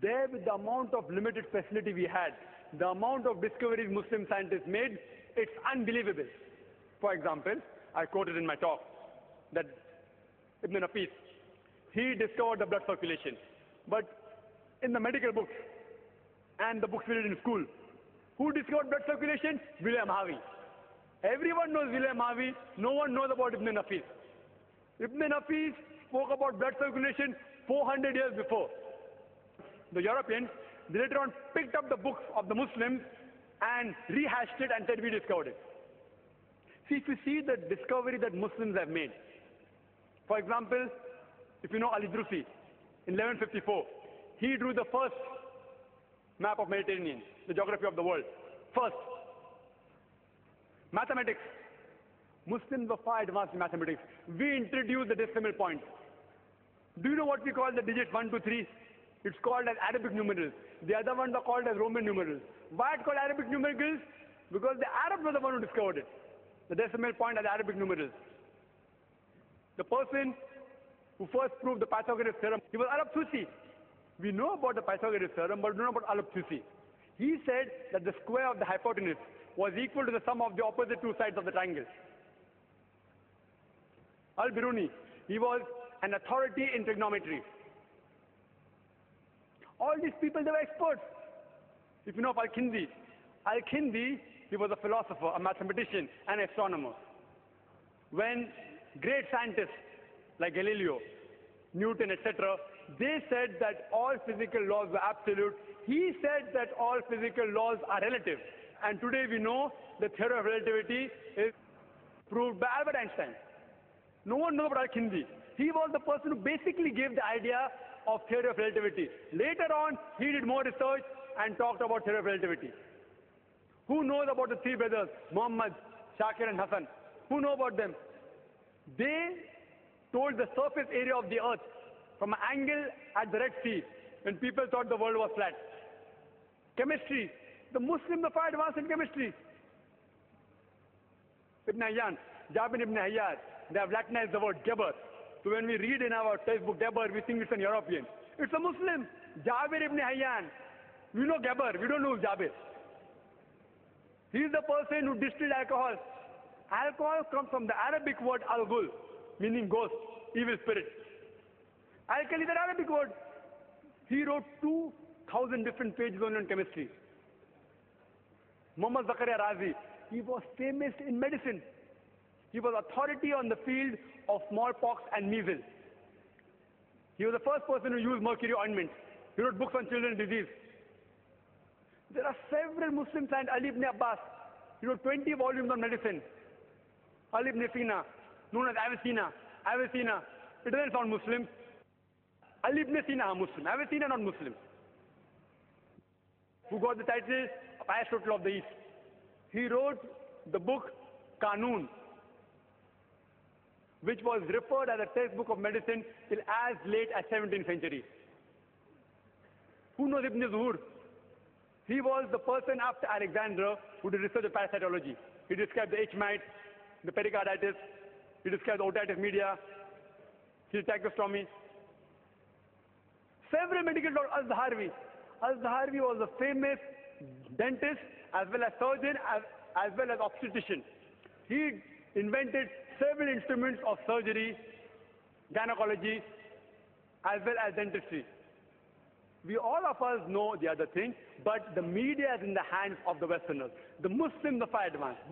There, with the amount of limited facility we had, the amount of discoveries Muslim scientists made, it's unbelievable. For example, I quoted in my talk that Ibn Nafis, he discovered the blood circulation. But in the medical books and the books we read in school, who discovered blood circulation? William Harvey. Everyone knows William Harvey. No one knows about Ibn Nafis. Ibn Nafis spoke about blood circulation 400 years before. The Europeans, they later on picked up the books of the Muslims and rehashed it and said we discovered it. See, if you see the discovery that Muslims have made. For example, if you know Al-Idrisi, in 1154, he drew the first map of Mediterranean, the geography of the world. First. Mathematics. Muslims were far advanced in mathematics. We introduced the decimal point. Do you know what we call the digits 1, 2, 3? It's called as Arabic numerals. The other ones are called as Roman numerals. Why it's called Arabic numerals? Because the Arabs were the one who discovered it. The decimal point as Arabic numerals. The person who first proved the Pythagorean theorem, he was Al-Abtusi. We know about the Pythagorean theorem, but we don't know about Al-Abtusi. He said that the square of the hypotenuse was equal to the sum of the opposite two sides of the triangle. Al-Biruni, he was an authority in trigonometry. All these people, they were experts. If you know of Al-Kindi, Al-Kindi, he was a philosopher, a mathematician, and astronomer. When great scientists like Galileo, Newton, etc., they said that all physical laws were absolute, he said that all physical laws are relative. And today we know the theory of relativity is proved by Albert Einstein. No one knows about Al-Kindi. He was the person who basically gave the idea of theory of relativity. Later on, he did more research and talked about theory of relativity. Who knows about the three brothers, Muhammad, Shakir and Hassan? Who know about them? They told the surface area of the earth from an angle at the Red Sea when people thought the world was flat. Chemistry. The Muslims are far advanced in chemistry. Ibn Hayyan, Jabir ibn Hayyan, they have Latinized the word Geber. So when we read in our textbook Geber, we think it's an European. It's a Muslim. Jabir ibn Hayyan. We know Geber, we don't know Jabir. He is the person who distilled alcohol. Alcohol comes from the Arabic word al-ghul, meaning ghost, evil spirit. Alkali is an Arabic word. He wrote 2,000 different pages on chemistry. Muhammad Zakaria Razi, he was famous in medicine. He was authority on the field of smallpox and measles. He was the first person who used mercury ointment. He wrote books on children's disease. There are several Muslim scientists. Ali ibn Abbas, he wrote 20 volumes on medicine. Ali ibn Sina, known as Avicenna. Avicenna, it doesn't sound Muslim. Ali ibn Sina, Muslim. Avicenna, not Muslim. Who got the title of Aristotle of the East. He wrote the book Qanun, which was referred as a textbook of medicine till as late as 17th century. Who knows Ibn Zuhur? He was the person after Alexander who did research on parasitology. He described the H. mite, the pericarditis, he described the otitis media, he did tracheostomy. Several medical doctors, Al-Zaharwi. Al-Zaharwi was a famous dentist as well as surgeon as well as obstetrician. He invented several instruments of surgery, gynecology, as well as dentistry. We all of us know the other thing, but the media is in the hands of the Westerners. The Muslims are far advanced.